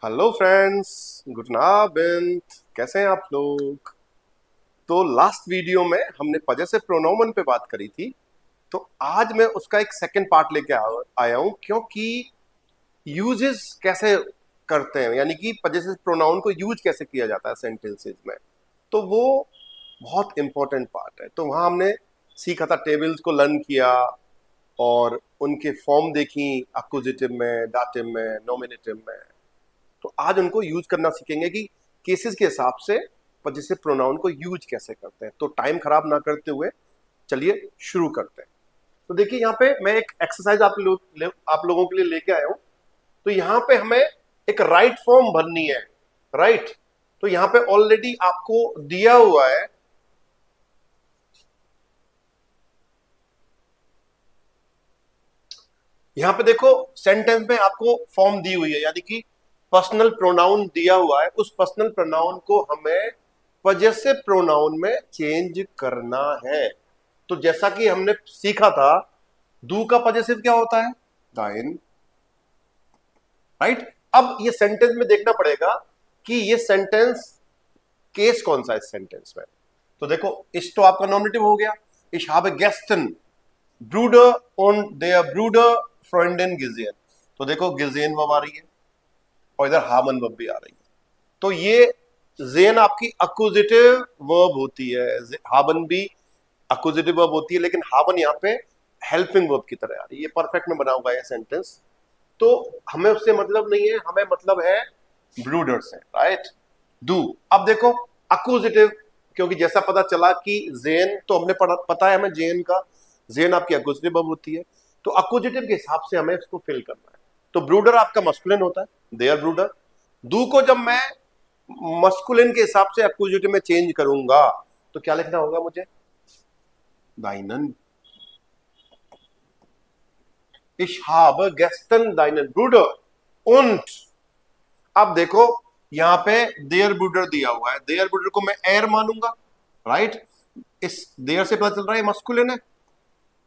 Hello friends, good नाबिंद। कैसे हैं आप लोग? तो लास्ट वीडियो में हमने पजेसिव प्रोनाउन पे बात करी थी। तो आज मैं उसका एक सेकंड पार्ट लेके आया हूं, क्योंकि यूजेस कैसे करते हैं, यानी कि पजेसिव प्रोनाउन को यूज कैसे किया जाता है सेंटेंसेस में। तो वो बहुत इंपॉर्टेंट पार्ट है। तो वहां हमने सीखा था, टेबल्स को लर्न किया और उनके फॉर्म देखी, अक्यूजेटिव में, दाटिव में, नॉमिनेटिव में। तो आज उनको यूज करना सीखेंगे कि केसेस के हिसाब से पजेसिव प्रोनाउन को यूज कैसे करते हैं। तो टाइम खराब ना करते हुए चलिए शुरू करते हैं। तो देखिए, यहाँ पे मैं एक एक्सरसाइज आप लोगों के लिए लेके आया हूं। तो यहाँ पे हमें एक राइट फॉर्म भरनी है। राइट, तो यहाँ पे ऑलरेडी आपको दिया हुआ है। यहाँ पे देखो, सेंटेंस में आपको फॉर्म दी हुई है, यानी कि पर्सनल प्रोनाउन दिया हुआ है। उस पर्सनल प्रोनाउन को हमें पजेसिव प्रोनाउन में चेंज करना है। तो जैसा कि हमने सीखा था, डू का पजेसिव क्या होता है? दाइन। राइट, अब ये सेंटेंस में देखना पड़ेगा कि ये सेंटेंस केस कौन सा है इस सेंटेंस में। तो देखो, इस तो आपका नॉमिनेटिव हो गया। Ich habe gestern Bruder und der Bruder Freundin gesehen। तो देखो, गिजेन वर्ब आ रही है और इधर हामन वर्ब भी आ रही है। तो ये जेन आपकी अक्यूजिटिव वर्ब होती है, हाबन भी अक्यूजिटिव वर्ब होती है, लेकिन हाबन यहाँ पे हेल्पिंग वर्ब की तरह आ रही है। ये परफेक्ट में बना हुआ है सेंटेंस। तो हमें उससे मतलब नहीं है, हमें मतलब है ब्रूडर से। Right, do. अब देखो, अक्यूजिटिव, क्योंकि जैसा पता चला कि जेन, तो हमने पता है हमें जेन का, जेन आपकी अक्यूजिटिव वर्ब होती है। तो अक्यूजिटिव के हिसाब से हमें इसको फिल करना है। तो ब्रूडर आपका मस्कुलिन होता है, देयर ब्रूडर। डू को जब मैं मस्कुलिन के हिसाब से अक्यूजिटिव में चेंज करूंगा तो क्या लिखना होगा मुझे? दाइनन। Ich habe gestern deinen Bruder und। अब देखो, यहां पे देयर ब्रूडर दिया हुआ है, देयर ब्रूडर को मैं एयर मानूंगा। राइट, इस देयर से पता चल रहा है मस्कुलिन है,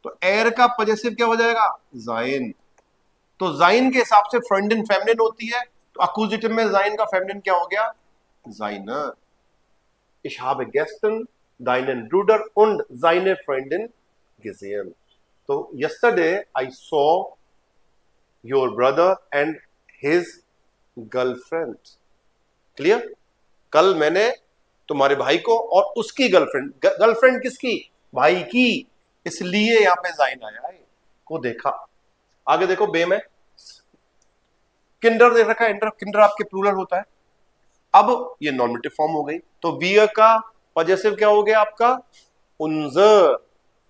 तो एयर का पजेसिव क्या हो जाएगा? जाइन। तो जाइन के हिसाब से फ्रेंडिन फेमिनिन होती है, तो अक्यूजिटिव में जाइन का फेमिनिन क्या हो गया? जाइनर। Ich habe gestern deinen Bruder und seine Freundin gesehen। तो yesterday I saw your brother and his girlfriend. Clear? कल मैंने तुम्हारे भाई को और उसकी गर्लफ्रेंड, गर्लफ्रेंड किसकी? भाई की। इसलिए यहां पे जाइन आया है, को देखा। आगे देखो, बे में किंडर देख रखा है। किंडर आपके प्लूरल होता है। अब ये नॉर्मेटिव फॉर्म हो गई, तो वियर का पजेसिव क्या हो गया आपका? उन्जर।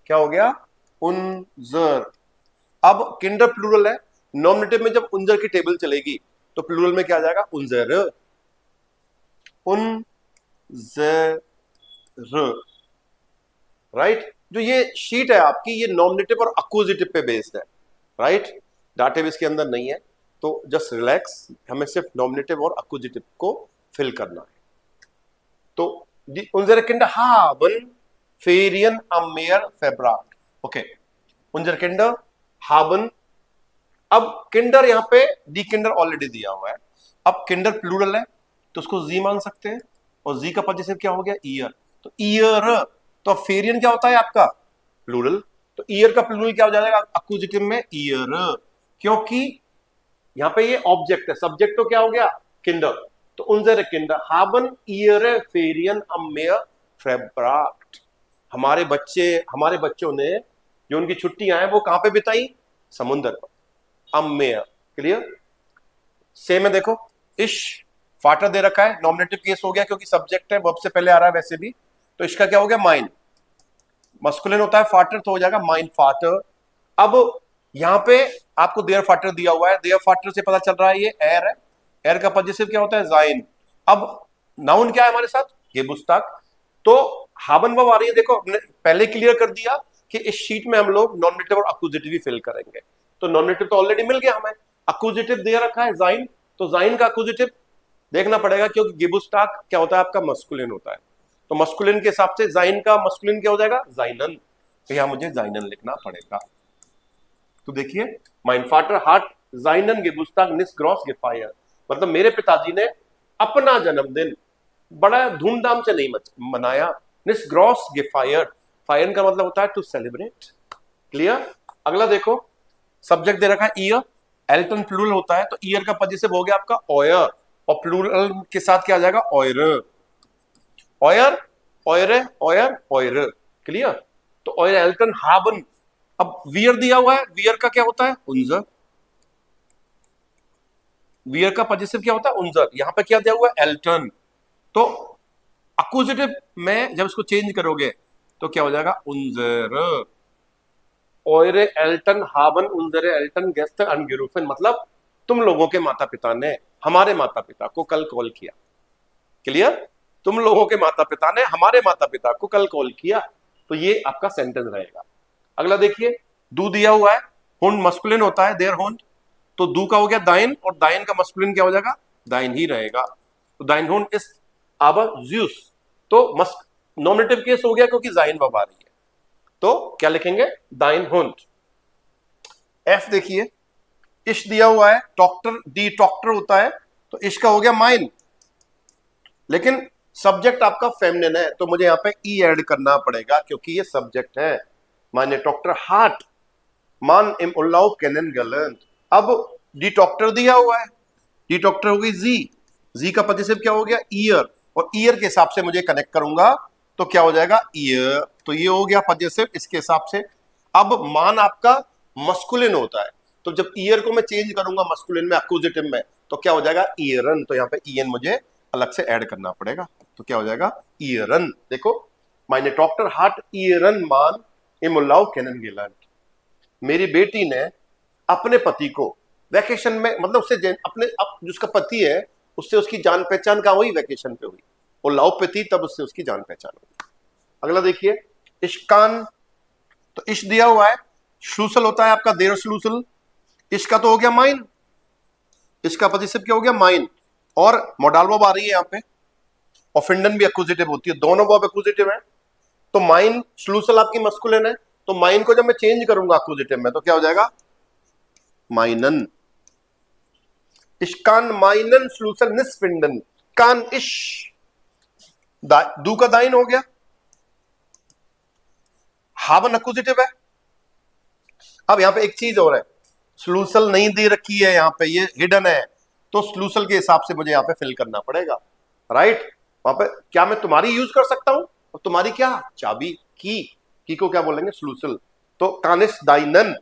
क्या हो गया? उन्जर। अब किंडर प्लूरल है, नॉमिनेटिव में जब उन्जर की टेबल चलेगी तो प्लूरल में क्या आ जाएगा? उन्जर। उन्जर। राइट, जो ये शीट है आपकी, ये नॉमिनेटिव और अक्यूजिटिव पे बेस्ड है। राइट, डाटिव इसके अंदर नहीं है। तो जस्ट रिलैक्स, हमें सिर्फ नॉमिनेटिव और अक्यूजिटिव को फिल करना है। तो die unsere Kinder haben Ferien am Meer verbracht। Okay, unsere Kinder haben। अब किंडर यहाँ पे डी किंडर ऑलरेडी दिया हुआ है। अब किंडर प्लूरल है तो उसको जी मान सकते हैं, और जी का पजेसिव क्या हो गया? ईयर। तो ईयर। तो अब फेरियन क्या होता है आपका? प्लूरल। तो ईयर का प्लूरल क्या हो जाएगा अक्यूजिटिव में? ईयर। क्योंकि यहाँ पे ये ऑब्जेक्ट है, सब्जेक्ट तो क्या हो गया? किंडर। तो उनसे किंडर हाबन ईयर फेरियन अमेयर फेब्राक्ट। हमारे बच्चों ने जो उनकी छुट्टियां हैं वो कहां पे बिताई? समुद्र पर। अमेयर। क्लियर? सेम है, देखो, इश फाटर दे रखा है, नॉमिनेटिव केस हो गया क्योंकि सब्जेक्ट है, वर्ब से पहले आ रहा है वैसे भी। तो इसका क्या हो गया? माइन। मस्कुलिन होता है फाटर, तो हो जाएगा माइन फाटर। अब यहां पे आपको देयर फाटर दिया हुआ है, देयर फाटर से पता चल रहा है ये एयर है। एयर का पजेसिव क्या होता है? जाइन। अब नाउन क्या है हमारे साथ? गेबुस्ताक। तो हाबन वर्ब आ रही है, देखो हमने पहले क्लियर कर दिया कि इस शीट में हम लोग नॉमिनेटिव और अक्यूजिटिव ही फिल करेंगे। तो नॉमिनेटिव तो ऑलरेडी मिल गया हमें, अक्यूजिटिव दे रखा है जाइन। तो जाइन का अक्यूजिटिव देखना पड़ेगा, क्योंकि गिबुस्ताक क्या होता है आपका? मस्कुलिन होता है। तो मस्कुलिन के हिसाब से जाइन का मस्कुलिन क्या हो जाएगा? जाइनन। तो यहां मुझे जाइनन लिखना पड़ेगा। तो देखिए, mein Vater hat seinen Geburtstag nicht groß gefeiert। मतलब मेरे पिताजी ने अपना जन्मदिन बड़ा धूमधाम से नहीं मनाया। निस ग्रॉस gefeiert, फायर का मतलब होता है टू सेलिब्रेट। क्लियर? अगला देखो, सब्जेक्ट दे रखा है ईयर, एल्टन प्लूरल होता है, तो ईयर का पजेसिव हो गया आपका ऑयर, और प्लूरल के साथ क्या आ जाएगा? ऑयर, ऑयर, ऑयरे, ऑयर, ऑयर। क्लियर? तो ऑयर एल्टन हाबन। अब वियर दिया हुआ है, वियर का क्या होता है? उन्जर। वियर का पजेसिव क्या होता है? उन्जर। यहां पे क्या दिया हुआ है? एल्टन। तो अक्यूजेटिव में जब इसको चेंज करोगे तो क्या हो जाएगा? उन्जर। ऑयरे एल्टन हाबन उन्जरे एल्टन गेस्ट अनगिरुफन, मतलब तुम लोगों के माता पिता ने हमारे माता पिता को कल कॉल किया। क्लियर? तुम लोगों के माता पिता ने हमारे माता पिता को कल कॉल किया, तो ये आपका सेंटेंस रहेगा। अगला देखिए, दू दिया हुआ है, हुंड मस्कुलिन होता है, देयर हुंड, तो दू का हो गया दाइन, और दाइन का मस्कुलिन क्या हो जाएगा? दाइन ही रहेगा। तो दाइन हुंड इज आवर ज्यूस, तो मस्क नॉमिनेटिव केस हो गया क्योंकि जाइन वर्ब आ रही है, तो क्या लिखेंगे? दाइन हुंड। एफ देखिए, इश दिया हुआ है, डॉक्टर डी डॉक्टर होता है, तो इश का हो गया माइन, लेकिन सब्जेक्ट आपका फेमिनिन है, तो मुझे यहां पे ई ऐड करना पड़ेगा क्योंकि ये सब्जेक्ट है। माने डॉक्टर हार्ट मान इम उल्लाउ केनन गलन। अब डी डॉक्टर दिया हुआ है, डी डॉक्टर हो गई जी, जी का पजेसिव क्या हो गया? ईयर, और ईयर के हिसाब से मुझे कनेक्ट करूंगा तो क्या हो जाएगा? ईयर। तो ये हो गया पजेसिव इसके हिसाब से। अब मान आपका मस्कुलिन होता है, तो जब ईयर को मैं चेंज करूंगा मस्कुलिन में, अक्यूजेटिव में, तो क्या हो जाएगा? ईयरन। तो यहाँ पे ईएन मुझे अलग से ऐड करना पड़ेगा, तो क्या हो जाएगा? ईयरन। देखो, माइने डॉक्टर हार्ट ईयरन मान इमुल्लाउ केनन गिलन। मेरी बेटी ने अपने पति को वैकेशन में, मतलब उससे अपने जिसका पति है उससे उसकी जान पहचान का हुई, वैकेशन पे हुई, और लाव पे थी तब उससे उसकी जान पहचान हुई। अगला देखिए, इश्कान, तो इश दिया हुआ है, श्लूसल होता है आपका, देर श्लूसल, इश का तो हो गया माइन, इसका पजेसिव क्या हो गया? माइन, और मोडाल वर्ब आ रही है यहाँ पे, और फिंडन भी एक्यूजेटिव होती है, दोनों वर्ब एक्यूजेटिव है, तो माइन श्लूसल आपकी मस्कुलिन है, तो माइन को जब मैं चेंज करूंगा एक्यूजेटिव में तो क्या हो जाएगा? माइनन। इश्कान माइनन स्लूसल निस्फिंडन, कान इश, दू का दाइन हो गया, हाबन एक्यूजेटिव है। अब यहां पे एक चीज और है, स्लूसल नहीं दे रखी है यहां पे, ये हिडन है, तो स्लूसल के हिसाब से मुझे यहां पे फिल करना पड़ेगा, राइट? वहां पे क्या मैं तुम्हारी यूज कर सकता हूं? और तुम्हारी क्या? चाबी, की को क्या बोलेंगे? स्लूसल। तो कानिस दाइनन,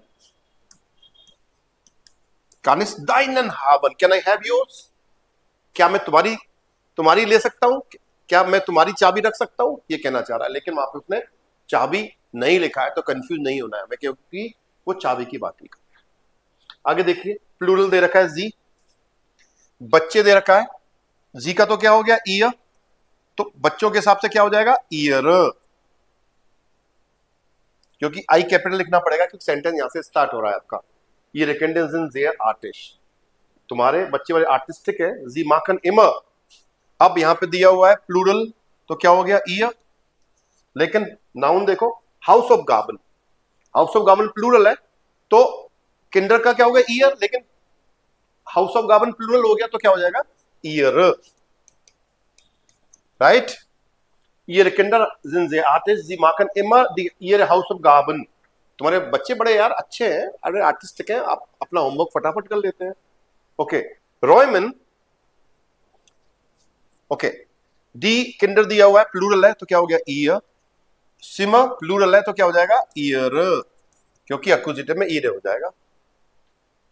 कानिस दाइनन हाबन, कैन आई हैव योर्स? क्या मैं तुम्हारी ले सकता हूं? क्या मैं तुम्हारी चाबी रख सकता हूं? ये कहना चाह रहा है, लेकिन वहां पे उसने चाबी नहीं लिखा है, तो कंफ्यूज नहीं होना है हमें, क्योंकि वो चाबी की बात नहीं कर। आगे देखिए, प्लूरल दे रखा है जी, बच्चे दे रखा है, जी का तो क्या हो गया? ईयर, तो बच्चों के हिसाब से क्या हो जाएगा? ईयर, क्योंकि आई कैपिटल लिखना पड़ेगा क्योंकि सेंटेंस यहां से स्टार्ट हो रहा है आपका। ये रिकमेंडेशन देयर आर्टिस्ट, तुम्हारे बच्चे वाले आर्टिस्टिक है, जी माखन इमर। अब यहां पे दिया हुआ है प्लूरल, तो क्या हो गया? ईयर, लेकिन नाउन देखो, हाउस ऑफ गार्बन, हाउस ऑफ गार्बन प्लूरल है, तो किंडर का क्या हो गया? ईयर, लेकिन हाउस ऑफ गार्बन प्लूरल हो गया तो क्या हो जाएगा? ईयर, राइट? ईयर किंडर sind sie आर्टिस्ट जी माकन इमर दी ईयर हाउस ऑफ गार्बन। तुम्हारे बच्चे बड़े यार अच्छे हैं, अरे आर्टिस्टिक हैं, आप अपना होमवर्क फटाफट कर लेते हैं। ओके, रॉयमन, ओके, डी किंडर दिया हुआ है, प्लूरल है, तो क्या हो गया? ईयर, सिमर प्लूरल है, तो क्या हो जाएगा? ईयर, क्योंकि एक्यूजेटिव में ईयर हो जाएगा।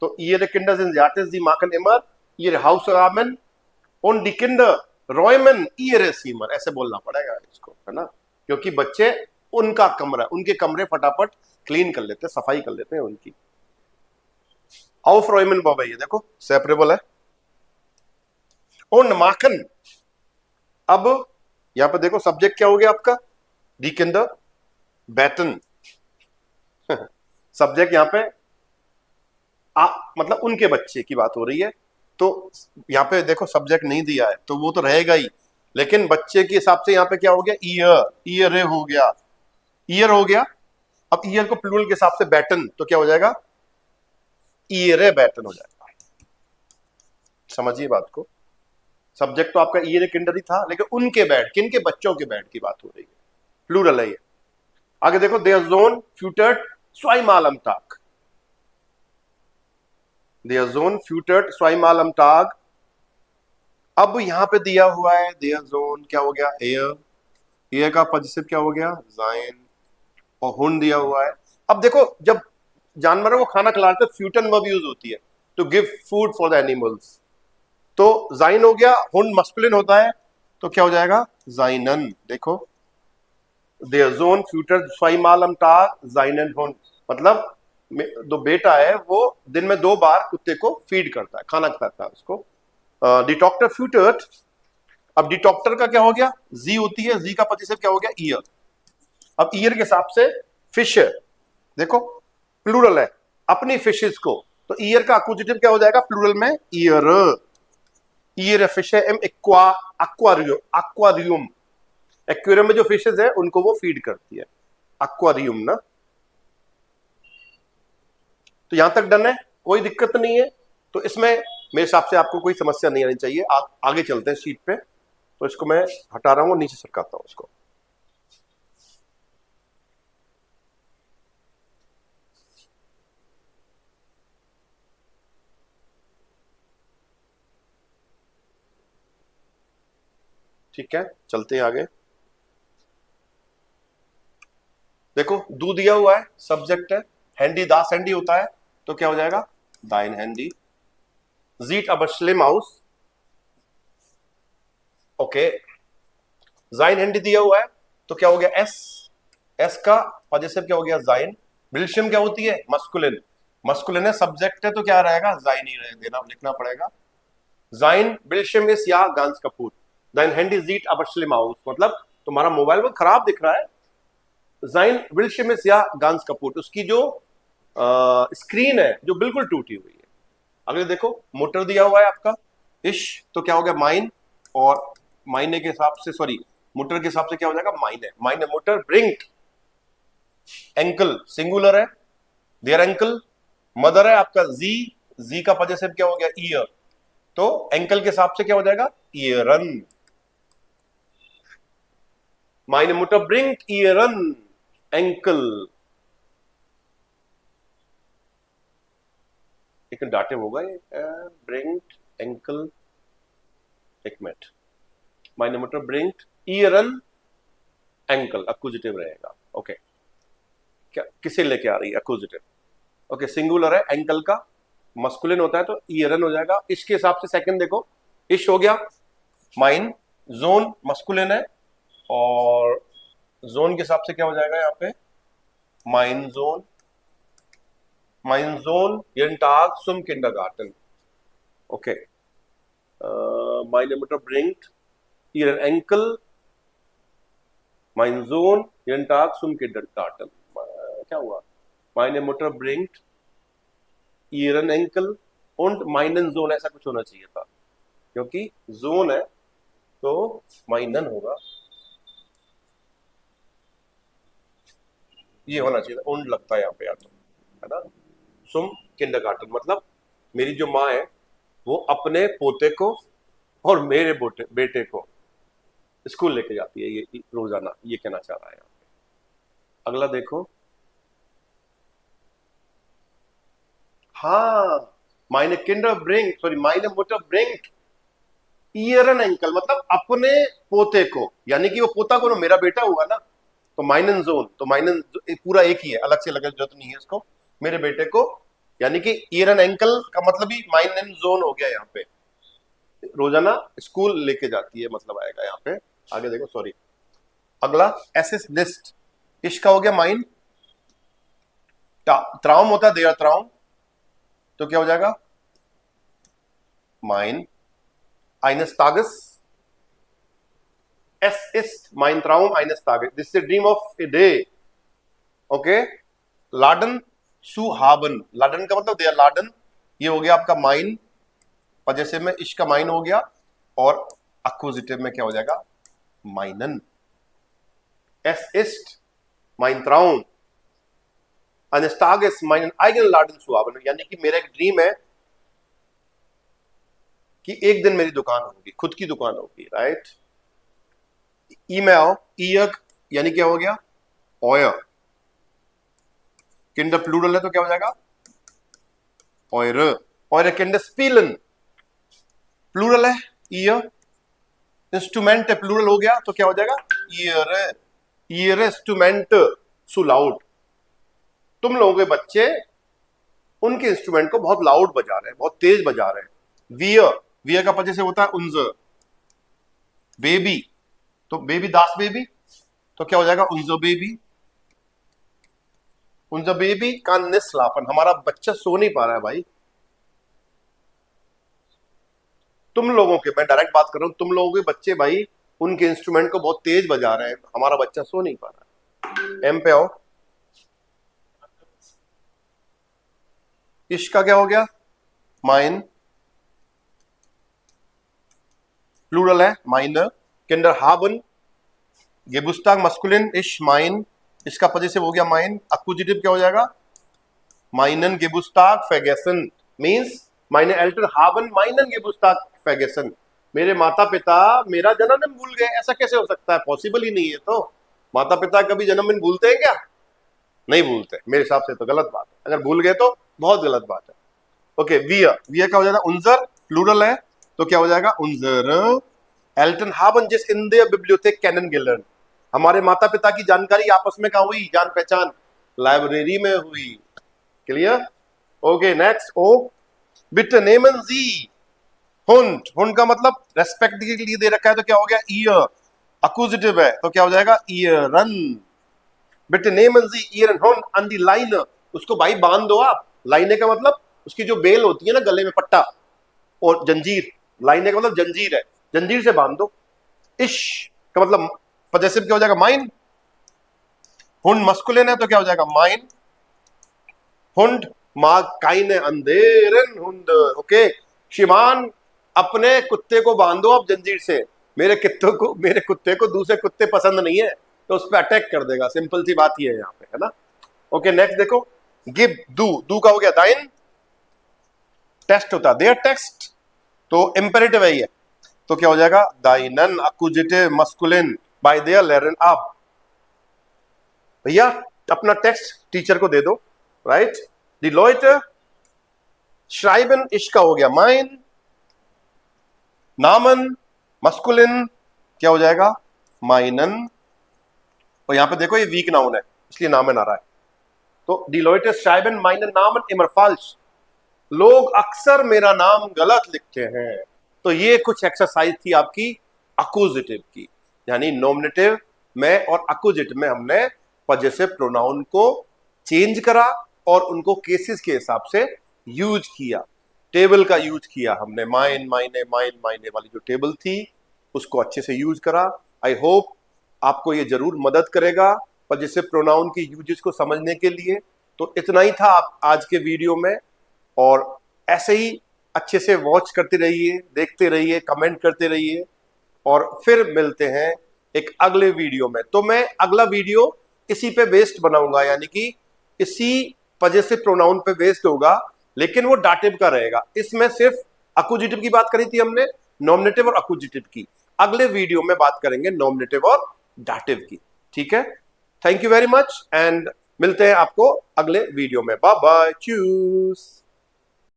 तो ईयर किंडर sind sie आर्टिस्ट जी माकन इमर ईयर हाउस ऑफ गार्बन und die Kinder räumen ihre Zimmer, ऐसे बोलना पड़ेगा इसको, है ना? क्योंकि बच्चे उनका कमरा, उनके कमरे फटाफट क्लीन कर लेते हैं, सफाई कर लेते हैं उनकी। aufräumen बाबा, ये देखो सेपरेबल है, और माखन। अब यहां पे देखो सब्जेक्ट क्या हो गया आपका? डी किंडर बैटन, सब्जेक्ट यहां पे मतलब उनके बच्चे की बात हो रही है, तो यहाँ पे देखो सब्जेक्ट नहीं दिया है तो वो तो रहेगा ही, लेकिन बच्चे के हिसाब से यहाँ पे क्या हो गया? ईयर, ईयर हो गया, ईयर हो गया। अब ईयर को प्लूरल के हिसाब से बैटन, तो क्या हो जाएगा? ईयर बैटन हो जाएगा। समझिए बात को, सब्जेक्ट तो आपका ईयर किंडर ही था, लेकिन उनके बेड, किन के बच्चों के बेड की बात हो रही है, प्लूरल है ये। आगे देखो, देयर जोन फ्यूटर्ट स्वाइमाल am Tag, देयर जोन फ्यूटर्ट स्वाइमाल am Tag। अब यहां पे दिया हुआ है देयर जोन क्या हो गया, एयर, एयर का पॉजिटिव क्या हो गया, जाइन, और हुन दिया हुआ है। अब देखो, जब जानवरों को खाना खिलाते फ्यूटन वर्ब यूज होती है to give food for the animals, तो जाइन हो गया, हुन मस्कुलिन होता है, तो क्या हो जाएगा, जाइनन। देखो, देयर जोन फ्यूटर स्वाइमाल am Tag जाइनन हुन, मतलब दो बेटा है वो दिन में 2 बार कुत्ते को फीड करता है, खाना खिलाता है उसको। डिटॉक्टर फ्यूटर्ट, अब डिटॉक्टर का क्या हो गया, जी होती है, जी का पॉजिटिव क्या हो गया, ईयर। अब ईयर के हिसाब से फिश, देखो प्लूरल है, अपनी फिशेस को, तो ईयर का अक्यूजिटिव क्या हो जाएगा प्लूरल में, ईयर। ईयर फिश है, एम एक्वा, एक्वारियम, एक्वारियम, एक्वेरियम में जो फिशेस है उनको वो फीड करती है, एक्वारियम ना। तो यहां तक डन है, कोई दिक्कत नहीं है। तो इसमें मेरे हिसाब से आपको कोई समस्या नहीं आनी चाहिए। आगे चलते हैं शीट पे, तो इसको मैं हटा रहा हूं और नीचे सरकाता हूं इसको। ठीक है, चलते हैं आगे। देखो, दू दिया हुआ है, सब्जेक्ट है, हैंडी, दास हैंडी होता है, तो क्या हो जाएगा, दाइन हैंडी। जीट अब स्लिम हाउस, ओके, जाइन हैंडी दिया हुआ है, तो क्या हो गया, एस, एस का पॉजिटिव क्या हो गया, जाइन। बिल्शियम क्या होती है, मस्कुलिन, मस्कुलिन है, सब्जेक्ट है, तो क्या रहेगा, जाइन ही रहे देना, लिखना पड़ेगा। जाइन बिल्शियम इस या गांस कपूर, दाइन हैंडी जीट अब स्लिम हाउस, मतलब तुम्हारा मोबाइल में खराब दिख रहा है, जाइन विल्शियम इस या गांस कपूर, उसकी जो स्क्रीन है जो बिल्कुल टूटी हुई है। अगले देखो, मोटर दिया हुआ है आपका, इश, तो क्या हो गया, माइन, और माइने के हिसाब से, सॉरी, मोटर के हिसाब से क्या हो जाएगा, माइने, माइने मोटर। ब्रिंक, एंकल सिंगुलर है, देयर एंकल। मदर है आपका जी, जी का पॉजिटिव क्या हो गया, ईयर, तो एंकल के हिसाब से क्या हो जाएगा, ईयरन। माइने मोटर ब्रिंक ईयरन एंकल, लेकिन डाटे होगा ये, ब्रिंक एंकल, एक मिनट, माइने मोटर ब्रिंक ईयरन एंकल, अक्यूजिटिव रहेगा, ओके। क्या किसे लेके आ रही है, अक्यूजिटिव, ओके, सिंगुलर है, एंकल का मस्कुलिन होता है, तो ईयरन हो जाएगा। इसके हिसाब से सेकंड देखो, इश हो गया, माइन, जोन मस्कुलिन है, और जोन के हिसाब से क्या हो जाएगा यहाँ पे, माइन जोन, माइन जोन यंटाग सुम किंडरगार्टन, ओके, माइने मोटर ब्रिंक ईयर एंकल, mein Sohn jeden Tag zum Kindergarten, क्या हुआ, meine Mutter bringt ihren Enkel und meinen Sohn, ऐसा कुछ होना चाहिए था, क्योंकि जोन है तो माइनन होगा, ये होना चाहिए था, उंड लगता है यहाँ पे, या तो है ना, सुम किंडरगार्टन, मतलब मेरी जो माँ है वो अपने पोते को और मेरे बेटे को स्कूल लेके जाती है, ये रोजाना, ये कहना चाह रहा है यहाँ पे। अगला देखो, हाँ, माइने किंडर ब्रिंग, सॉरी, माइने मुटर ब्रिंग ईयरन एंकल, मतलब अपने पोते को, यानी कि वो पोता को मेरा बेटा हुआ ना, तो माइनन जोन, तो माइनन पूरा एक ही है, अलग से लगे जरूरत नहीं है इसको, मेरे बेटे को, यानी कि ईयरन एंकल का मतलब ही माइनन जोन हो गया, यहाँ पे रोजाना स्कूल लेके जाती है, मतलब आएगा यहाँ पे। आगे देखो, सॉरी, अगला एसेस लिस्ट, इसका हो गया माइन, त्राउम होता है, देयर त्राउम, तो क्या हो जाएगा, mine eines Tages, es ist mein Traum eines Tages, this is a dream of a day, okay. लाडन सुहाबन, लाडन का मतलब देयर लाडन, ये हो गया आपका माइन, और जैसे में इश्क का माइन हो गया, और अक्यूजिटिव में क्या हो जाएगा, माइनन। es ist mein Traum eines Tages meinen eigenen Laden zu haben, यानी कि मेरा एक ड्रीम है कि एक दिन मेरी दुकान होगी, खुद की दुकान होगी, राइट। ई में आओ, ईयर यानी क्या हो गया, ऑयर। किंडर प्लूरल है तो क्या हो जाएगा, ऑयर। ऑयर किंडर स्पीलन, प्लूरल है ईयर। इंस्ट्रूमेंट है, प्लूरल हो गया तो क्या हो जाएगा, ईयर। ईयर इंस्ट्रूमेंट, सो लाउड। तुम लोगों के बच्चे उनके इंस्ट्रूमेंट को बहुत लाउड बजा रहे हैं, बहुत तेज बजा रहे हैं। वियर, वियर का पचे से होता है उन्जर। बेबी, तो बेबी दास बेबी, तो क्या हो जाएगा, उन्जर बेबी। उन्जर बेबी का निस्लाफन, हमारा बच्चा सो नहीं पा रहा है भाई। तुम लोगों के, मैं डायरेक्ट बात कर रहा हूं, तुम लोगों के बच्चे भाई उनके इंस्ट्रूमेंट को बहुत तेज बजा रहे हैं, हमारा बच्चा सो नहीं पा रहा है। एम पे आओ, इश्क का क्या हो गया, माइन, प्लूरल है माइनर। किंडर हाबन, गेबुस्ताग मस्कुलिन, इश माइन, इसका पजेसिव हो गया माइन। अक्यूजिटिव क्या हो जाएगा, माइनन गेबुस्ताग फेगेसन, मींस माइने एल्टर हाबन माइनन गेबुस्ताग फेगेसन। मेरे माता पिता मेरा जन्मदिन भूल गए, ऐसा कैसे हो सकता है, पॉसिबल ही नहीं है। तो माता पिता कभी जन्मदिन भूलते हैं क्या, नहीं भूलते, मेरे हिसाब से तो गलत बात है, अगर भूल गए तो बहुत गलत बात है। ओके, वियर, वियर क्या हो जाएगा, उन्जर, प्लूरल है तो क्या हो जाएगा, उन्जर। एल्टन हाबन जिस इन देयर बिब्लियोथेक कैनन गिलर्न, हमारे माता पिता की जानकारी आपस में कहा हुई, जान पहचान, लाइब्रेरी में हुई। क्लियर। ओके नेक्स्ट, ओ बिट नेमन जी हुंड, हुंड का मतलब रेस्पेक्ट के लिए दे रखा है तो क्या हो गया, ईयर। अक्यूजिटिव है तो क्या हो जाएगा, ईयरन। बिट नेमन जी ईयरन हुंड अन दी लाइन, उसको भाई बांध दो आप। लाइने का मतलब उसकी जो बेल होती है ना गले में, पट्टा और जंजीर, लाइने का मतलब जंजीर है, जंजीर से बांध दो। इश का मतलब पजेसिव क्या हो जाएगा, माइन। हुंड मस्कुलिन है तो क्या हो जाएगा, माइन। हुंड माँ काइन अंधेरन हुंड। ओके, श्रीमान अपने कुत्ते को बांधो आप जंजीर से, मेरे कुत्ते को दूसरे कुत्ते पसंद नहीं है तो उस पर अटैक कर देगा, सिंपल सी बात ही है यहाँ पे, है ना। ओके नेक्स्ट देखो, गिव, दू का हो गया दाइन, टेस्ट होता है देयर टेक्स्ट, तो इंपेरेटिव है ये, तो क्या हो जाएगा, दाइनन अक्यूजिटिव मस्कुलिन बाय देयर लेरन अब। भैया अपना टेक्स्ट टीचर को दे दो, राइट। दी लॉइटर श्राइबन, इसका हो गया माइन। नामन मस्कुलिन क्या हो जाएगा, माइनन। और यहां पे देखो ये वीक नाउन है इसलिए नामन आ रहा है, तो दी लॉइटर श्राइबन माइनन नामन इमर फाल्स, लोग अक्सर मेरा नाम गलत लिखते हैं। तो ये कुछ एक्सरसाइज थी आपकी अक्यूजिटिव की, यानी नॉमिनेटिव में और अक्यूजिटिव में हमने पजेसिव प्रोनाउन को चेंज करा और उनको केसेस के हिसाब से यूज किया। टेबल का यूज किया हमने, माइन माइने माइन माइने वाली जो टेबल थी उसको अच्छे से यूज करा। आई होप आपको ये जरूर मदद करेगा पजेसिव प्रोनाउन की यूजेस को समझने के लिए। तो इतना ही था आप आज के वीडियो में, और ऐसे ही अच्छे से वॉच करते रहिए, देखते रहिए, कमेंट करते रहिए, और फिर मिलते हैं एक अगले वीडियो में। तो मैं अगला वीडियो इसी पे बेस्ड बनाऊंगा, यानी कि इसी पजेसिव प्रोनाउन पे बेस्ड होगा, लेकिन वो डाटिव का रहेगा। इसमें सिर्फ अक्यूजिटिव की बात करी थी हमने, नॉमिनेटिव और अक्यूजिटिव की। अगले वीडियो में बात करेंगे नॉमिनेटिव और डाटिव की, ठीक है। Thank you very much and मिलते हैं आपको अगले वीडियो में। बाय बाय, चूस।